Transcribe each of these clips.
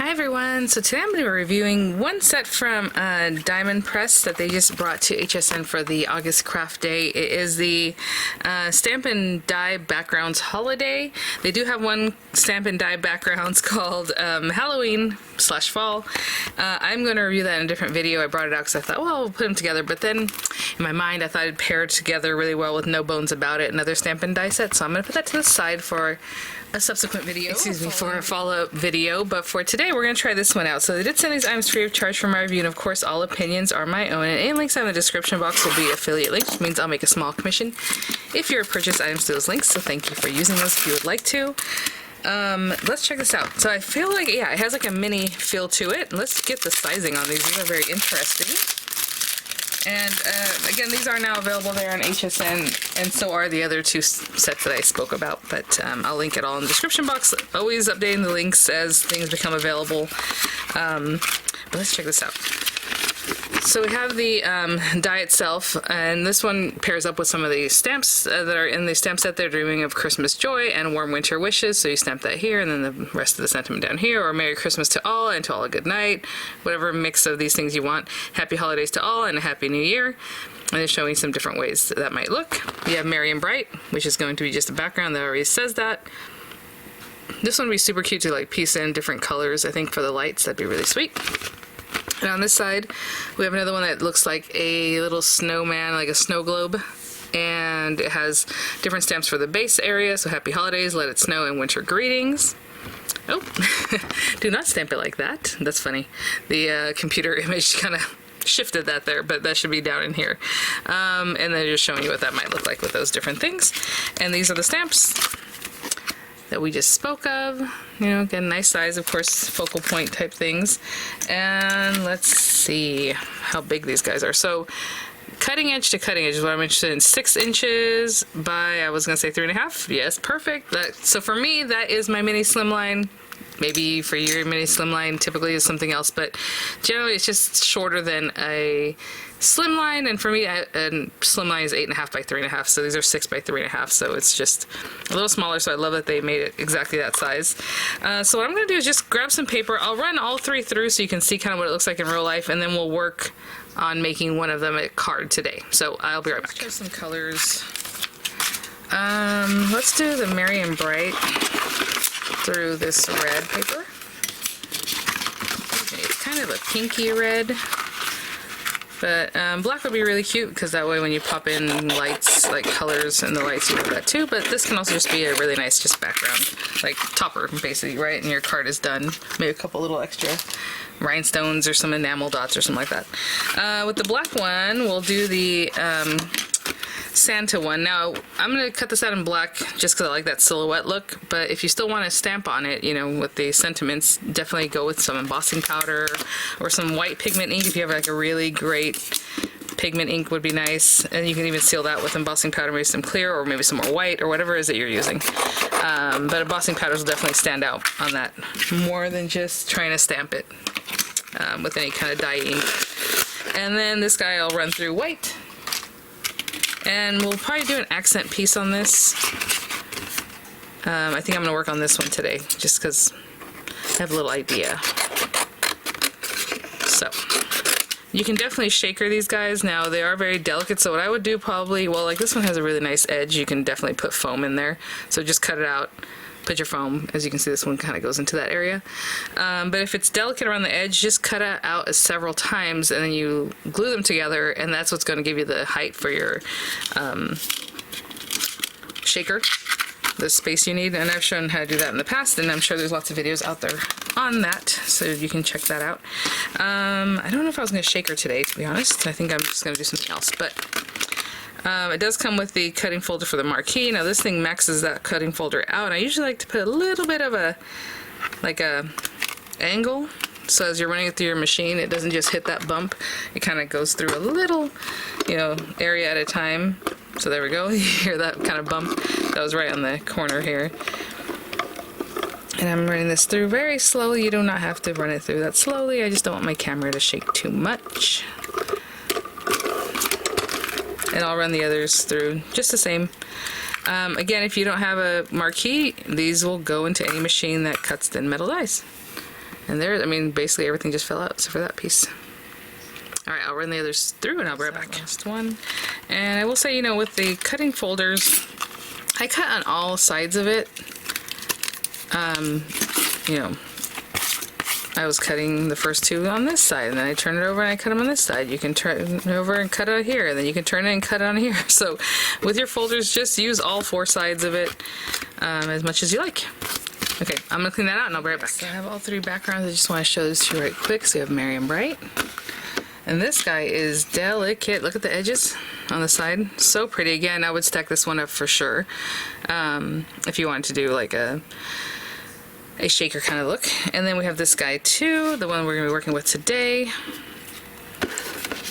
Hi everyone, so today I'm going to be reviewing one set from Diamond Press that they just brought to HSN for the August Craft Day. It is the Stamp and Die Backgrounds Holiday. They do have one Stamp and Die Backgrounds called Halloween/Fall. I'm going to review that in a different video. I brought it out because I thought, well, we'll put them together, but then in my mind I thought it'd pair together really well with No Bones About It, another Stamp and Die set, so I'm going to put that to the side for a subsequent video, for a follow-up video, but for today we're going to try this one out. So they did send these items free of charge for my review, and of course all opinions are my own, and any links in the description box will be affiliate links, which means I'll make a small commission if you purchase items to those links, so thank you for using those if you would like to. Let's check this out. So I feel like, yeah, it has like a mini feel to it. Let's get the sizing on these. These are very interesting. And again, these are now available there on HSN, and so are the other two sets that I spoke about, but I'll link it all in the description box. Always updating the links as things become available. But let's check this out. So we have the die itself, and this one pairs up with some of the stamps that are in the stamp set. They're dreaming of Christmas joy and warm winter wishes, so you stamp that here, and then the rest of the sentiment down here, or Merry Christmas to all, and to all a good night, whatever mix of these things you want. Happy holidays to all, and a happy new year. And they're showing some different ways that might look. You have Merry and Bright, which is going to be just a background that already says that. This one would be super cute to like piece in different colors, I think, for the lights. That'd be really sweet. And on this side, we have another one that looks like a little snowman, like a snow globe. And it has different stamps for the base area. So happy holidays, let it snow, and winter greetings. Oh, do not stamp it like that. That's funny. The computer image kind of shifted that there, but that should be down in here. And then just showing you what that might look like with those different things. And these are the stamps that we just spoke of. You know, again, nice size, of course, focal point type things. And let's see how big these guys are. So cutting edge to cutting edge is what I'm interested in. 6 inches by, I was gonna say 3.5. Yes, perfect. So for me, that is my mini slimline. Maybe for your mini slimline typically is something else, but generally it's just shorter than a slimline, and for me a slimline is 8.5 by 3.5, so these are 6 by 3.5, so it's just a little smaller, so I love that they made it exactly that size. So what I'm going to do is just grab some paper. I'll run all 3 through so you can see kind of what it looks like in real life, and then we'll work on making one of them a card today. So I'll be right back. Let's some colors. Let's do the Merry and Bright through this red paper. It's kind of a pinky red, but black would be really cute because that way when you pop in lights, like colors in the lights, you have that too. But this can also just be a really nice just background, like topper basically, right? And your card is done. Maybe a couple little extra rhinestones or some enamel dots or something like that. With the black one, we'll do the Santa one. Now I'm going to cut this out in black just because I like that silhouette look, but if you still want to stamp on it, you know, with the sentiments, definitely go with some embossing powder or some white pigment ink. If you have like a really great pigment ink would be nice, and you can even seal that with embossing powder, maybe some clear or maybe some more white or whatever it is that you're using. But embossing powders will definitely stand out on that more than just trying to stamp it with any kind of dye ink. And then this guy I'll run through white. And we'll probably do an accent piece on this. I think I'm going to work on this one today, just because I have a little idea. So, you can definitely shaker these guys. Now, they are very delicate, so what I would do probably, well, like this one has a really nice edge. You can definitely put foam in there. So just cut it out, put your foam. As you can see, this one kind of goes into that area. But if it's delicate around the edge, just cut it out several times, and then you glue them together, and that's what's going to give you the height for your shaker, the space you need. And I've shown how to do that in the past, and I'm sure there's lots of videos out there on that, so you can check that out. I don't know if I was going to shaker today, to be honest. I think I'm just going to do something else, but it does come with the cutting folder for the marquee. Now this thing maxes that cutting folder out. I usually like to put a little bit of a angle, so as you're running it through your machine, it doesn't just hit that bump. It kind of goes through a little, you know, area at a time. So there we go. You hear that kind of bump? That was right on the corner here. And I'm running this through very slowly. You do not have to run it through that slowly. I just don't want my camera to shake too much. And I'll run the others through just the same. Again, if you don't have a marquee, these will go into any machine that cuts thin metal dies. And there, I mean, basically everything just fell out except for that piece. All right, I'll run the others through and I'll be right back. Last one. And I will say, you know, with the cutting folders, I cut on all sides of it. You know, I was cutting the first two on this side, and then I turn it over and I cut them on this side. You can turn it over and cut it here, and then you can turn it and cut it on here. So with your folders, just use all four sides of it as much as you like. Okay, I'm gonna clean that out and I'll be right back. So I have all three backgrounds. I just want to show this to you right quick. So you have Merry and Bright. And this guy is delicate. Look at the edges on the side. So pretty. Again, I would stack this one up for sure. If you wanted to do like a shaker kind of look. And then we have this guy too, the one we're going to be working with today.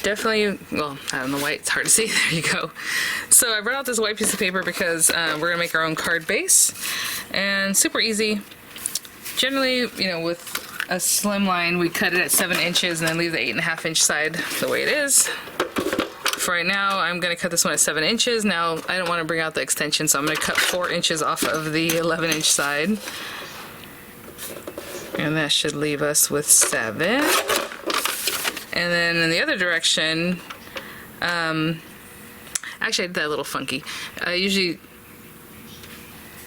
Definitely, well, I don't know why it's hard to see. There you go. So I brought out this white piece of paper because we're going to make our own card base. And super easy. Generally, you know, with a slimline, we cut it at 7 inches and then leave the 8.5 inch side the way it is. For right now, I'm going to cut this one at 7 inches. Now, I don't want to bring out the extension, so I'm going to cut 4 inches off of the 11 inch side. And that should leave us with 7. And then in the other direction, actually I did that a little funky. I usually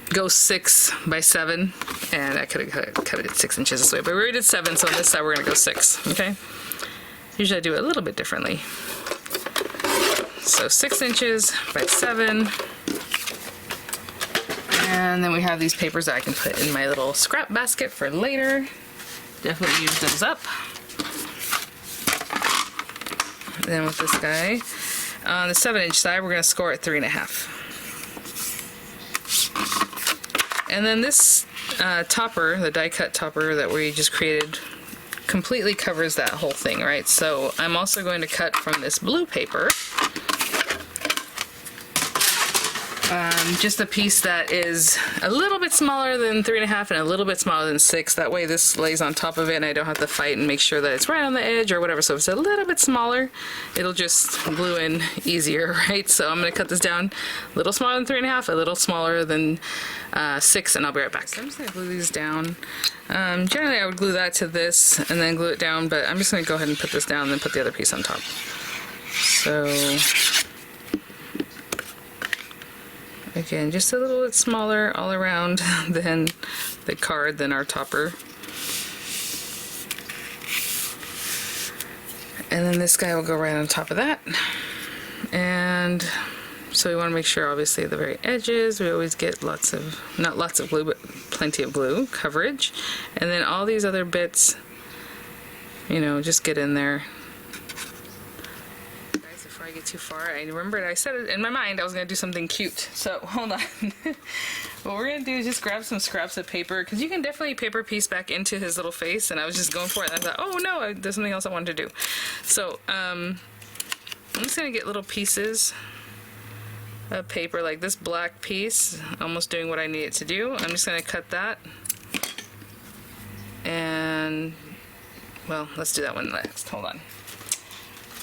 go 6 by 7, and I could have cut it at 6 inches this way, but we already did 7, so on this side we're going to go 6, okay? Usually I do it a little bit differently. So 6 inches by 7. And then we have these papers that I can put in my little scrap basket for later. Definitely use those up. And then with this guy, on the 7 inch side, we're going to score at 3.5. And then this topper, the die cut topper that we just created, completely covers that whole thing, right? So I'm also going to cut from this blue paper. Just a piece that is a little bit smaller than 3.5 and a little bit smaller than 6. That way this lays on top of it and I don't have to fight and make sure that it's right on the edge or whatever. So if it's a little bit smaller, it'll just glue in easier, right? So I'm going to cut this down a little smaller than 3.5, a little smaller than 6, and I'll be right back. So I'm just going to glue these down. Generally I would glue that to this and then glue it down, but I'm just going to go ahead and put this down and then put the other piece on top. So again, just a little bit smaller all around than the card, than our topper. And then this guy will go right on top of that. And so we want to make sure, obviously, at the very edges, we always get lots of, not lots of glue, but plenty of glue coverage. And then all these other bits, you know, just get in there. Before I get too far, I remembered I said it in my mind I was going to do something cute. So hold on. What we're going to do is just grab some scraps of paper, because you can definitely paper piece back into his little face, and I was just going for it and I thought, oh no, there's something else I wanted to do. So I'm just going to get little pieces of paper, like this black piece, almost doing what I need it to do. I'm just going to cut that, and well, let's do that one next. Hold on.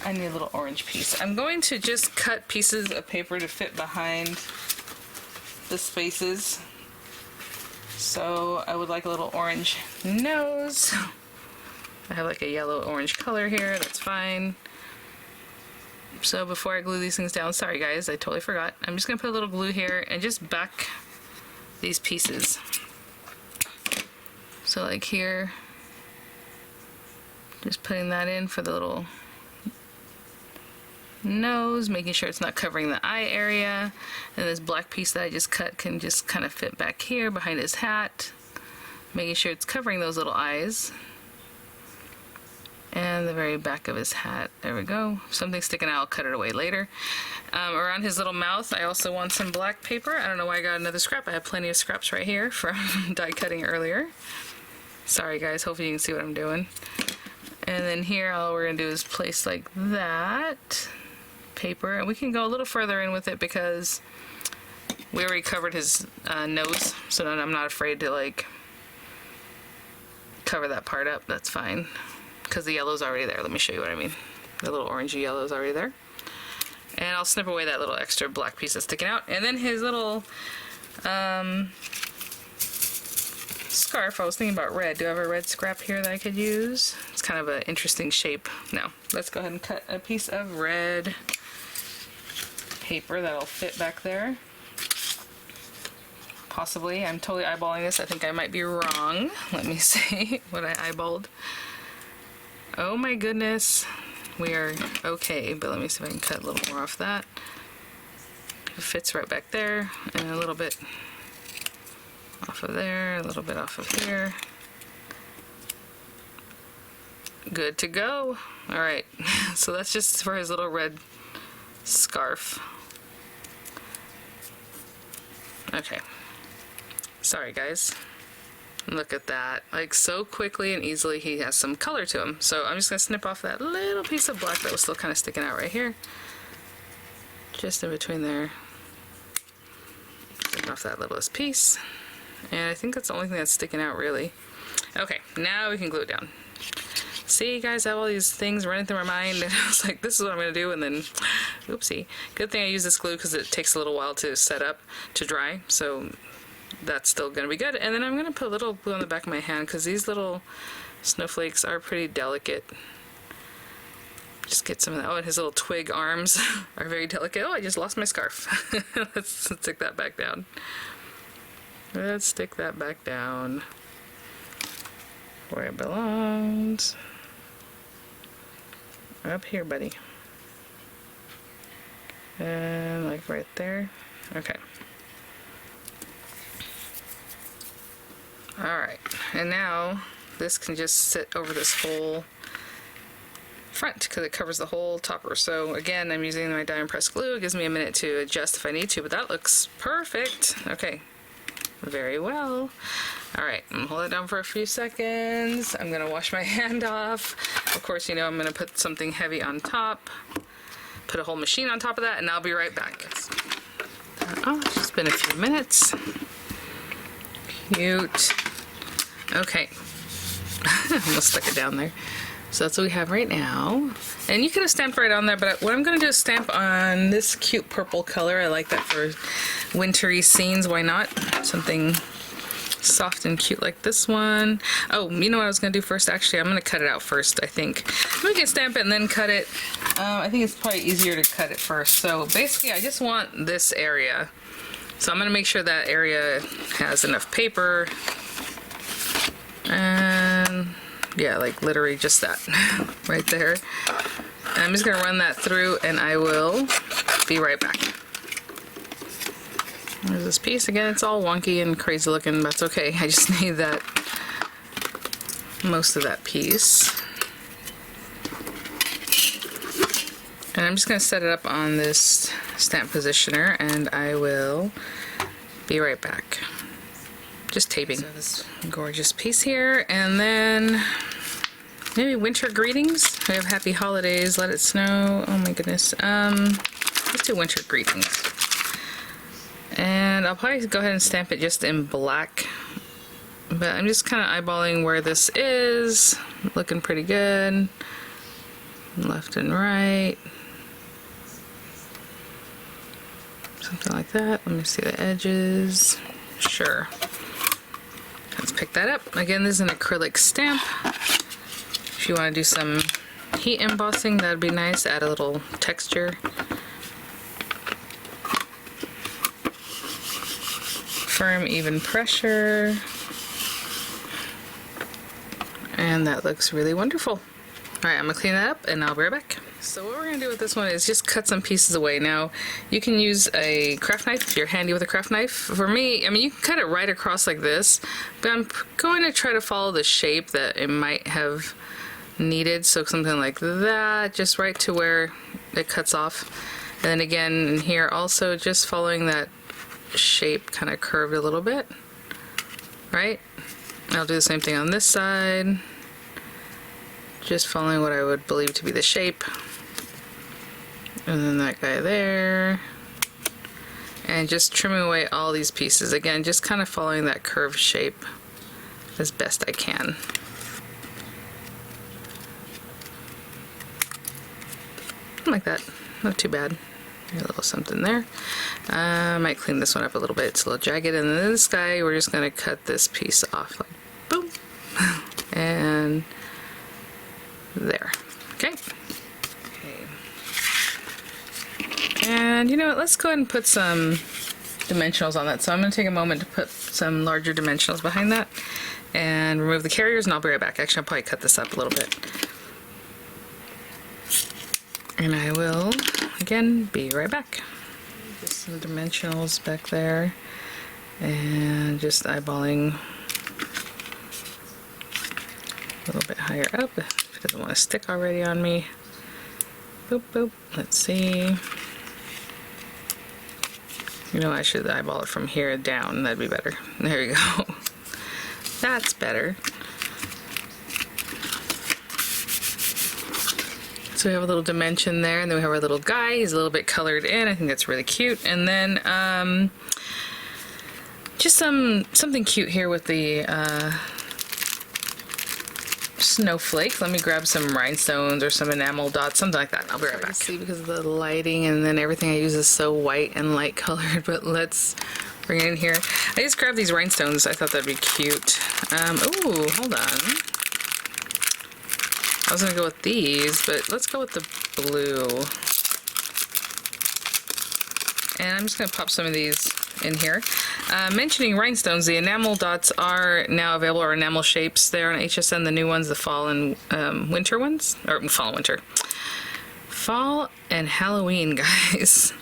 I need a little orange piece. I'm going to just cut pieces of paper to fit behind the spaces. So I would like a little orange nose. I have like a yellow-orange color here, that's fine. So before I glue these things down, sorry guys, I totally forgot. I'm just gonna put a little glue here and just back these pieces. So like here, just putting that in for the little nose, making sure it's not covering the eye area, and this black piece that I just cut can just kind of fit back here behind his hat, making sure it's covering those little eyes and the very back of his hat. There we go. If something's sticking out, I'll cut it away later. Around his little mouth, I also want some black paper. I don't know why I got another scrap. I have plenty of scraps right here from die cutting earlier. Sorry guys, hopefully you can see what I'm doing. And then here all we're gonna do is place like that paper, and we can go a little further in with it because we already covered his nose, so I'm not afraid to like cover that part up. That's fine because the yellow's already there. Let me show you what I mean. The little orangey yellow's already there, and I'll snip away that little extra black piece that's sticking out. And then his little scarf, I was thinking about red. Do I have a red scrap here that I could use? It's kind of an interesting shape. No. Let's go ahead and cut a piece of red paper that'll fit back there. Possibly. I'm totally eyeballing this. I think I might be wrong. Let me see what I eyeballed. Oh my goodness. We are okay, but let me see if I can cut a little more off that. It fits right back there, and a little bit off of there, a little bit off of here. Good to go. All right, so that's just for his little red scarf. Okay. Sorry, guys. Look at that. Like, so quickly and easily he has some color to him. So I'm just going to snip off that little piece of black that was still kind of sticking out right here. Just in between there. Take off that littlest piece. And I think that's the only thing that's sticking out, really. Okay, now we can glue it down. See, guys, I have all these things running through my mind, and I was like, this is what I'm going to do, and then, oopsie. Good thing I use this glue because it takes a little while to set up, to dry, so that's still going to be good. And then I'm going to put a little glue on the back of my hand because these little snowflakes are pretty delicate. Just get some of that. Oh, and his little twig arms are very delicate. Oh, I just lost my scarf. Let's stick that back down. Let's stick that back down where it belongs. Up here, buddy. And like right there. Okay. Alright, and now this can just sit over this whole front because it covers the whole topper. So again, I'm using my diamond press glue. It gives me a minute to adjust if I need to, but that looks perfect. Okay, very well. Alright, I'm gonna hold it down for a few seconds. I'm gonna wash my hand off. Of course, you know, I'm gonna put something heavy on top, put a whole machine on top of that, and I'll be right back. Oh, it's just been a few minutes. Cute. Okay. Almost stuck it down there. So that's what we have right now. And you could have stamped right on there, but what I'm going to do is stamp on this cute purple color. I like that for wintry scenes. Why not? Something soft and cute like this one. Oh, you know what I was going to do first? Actually, I'm going to cut it out first, I think. We can stamp it and then cut it. I think it's probably easier to cut it first. So basically, I just want this area. So I'm going to make sure that area has enough paper. And yeah, like literally just that right there. And I'm just going to run that through and I will be right back. There's this piece. Again, it's all wonky and crazy looking, but that's okay. I just need that, most of that piece. And I'm just going to set it up on this stamp positioner and I will be right back. Just taping. So this gorgeous piece here, and then maybe winter greetings. We have happy holidays, let it snow. Oh my goodness. Let's do winter greetings. And I'll probably go ahead and stamp it just in black. But I'm just kind of eyeballing where this is. Looking pretty good. Left and right. Something like that. Let me see the edges. Sure. Let's pick that up. Again, this is an acrylic stamp. If you want to do some heat embossing, that'd be nice. Add a little texture. Firm, even pressure. And that looks really wonderful. Alright, I'm going to clean that up and I'll be right back. So what we're going to do with this one is just cut some pieces away. Now, you can use a craft knife if you're handy with a craft knife. For me, I mean, you can cut it right across like this, but I'm going to try to follow the shape that it might have needed. So something like that, just right to where it cuts off. And then again, in here also just following that shape, kind of curved a little bit, right? I'll do the same thing on this side. Just following what I would believe to be the shape. And then that guy there. And just trimming away all these pieces. Again, just kind of following that curved shape as best I can. Like that. Not too bad. A little something there. I might clean this one up a little bit. It's a little jagged. And then this guy, we're just going to cut this piece off like boom. And there. Okay. And you know what? Let's go ahead and put some dimensionals on that. So I'm going to take a moment to put some larger dimensionals behind that and remove the carriers, and I'll be right back. Actually, I'll probably cut this up a little bit. And I will, again, be right back. Just some dimensionals back there, and just eyeballing a little bit higher up. It doesn't want to stick already on me. Boop, boop. Let's see. You know, I should eyeball it from here down. That'd be better. There you go. That's better. So we have a little dimension there, and then we have our little guy. He's a little bit colored in. I think that's really cute. And then just something cute here with the snowflake. Let me grab some rhinestones or some enamel dots, something like that. I'll be right back. See, because of the lighting and then everything I use is so white and light colored, but let's bring it in here. I just grabbed these rhinestones. I thought that'd be cute. Ooh, hold on. I was gonna go with these, but let's go with the blue. And I'm just gonna pop some of these in here. Mentioning rhinestones, the enamel dots are now available, or enamel shapes there on HSN, the new ones, the fall and winter ones, or fall and winter. Fall and Halloween, guys.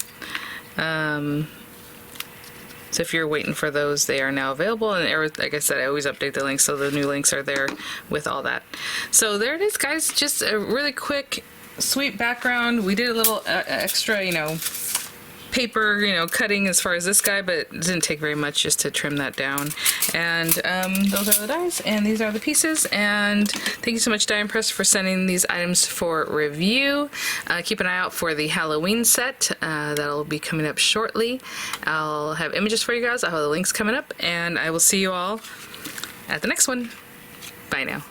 So if you're waiting for those, they are now available, and like I said, I always update the links, so the new links are there with all that. So there it is, guys. Just a really quick, sweet background. We did a little extra, you know, paper, you know, cutting as far as this guy, but it didn't take very much just to trim that down. And those are the dies, and these are the pieces. And thank you so much, Die and Press, for sending these items for review. Keep an eye out for the Halloween set that'll be coming up shortly. I'll have images for you guys. I'll have the links coming up, and I will see you all at the next one. Bye now.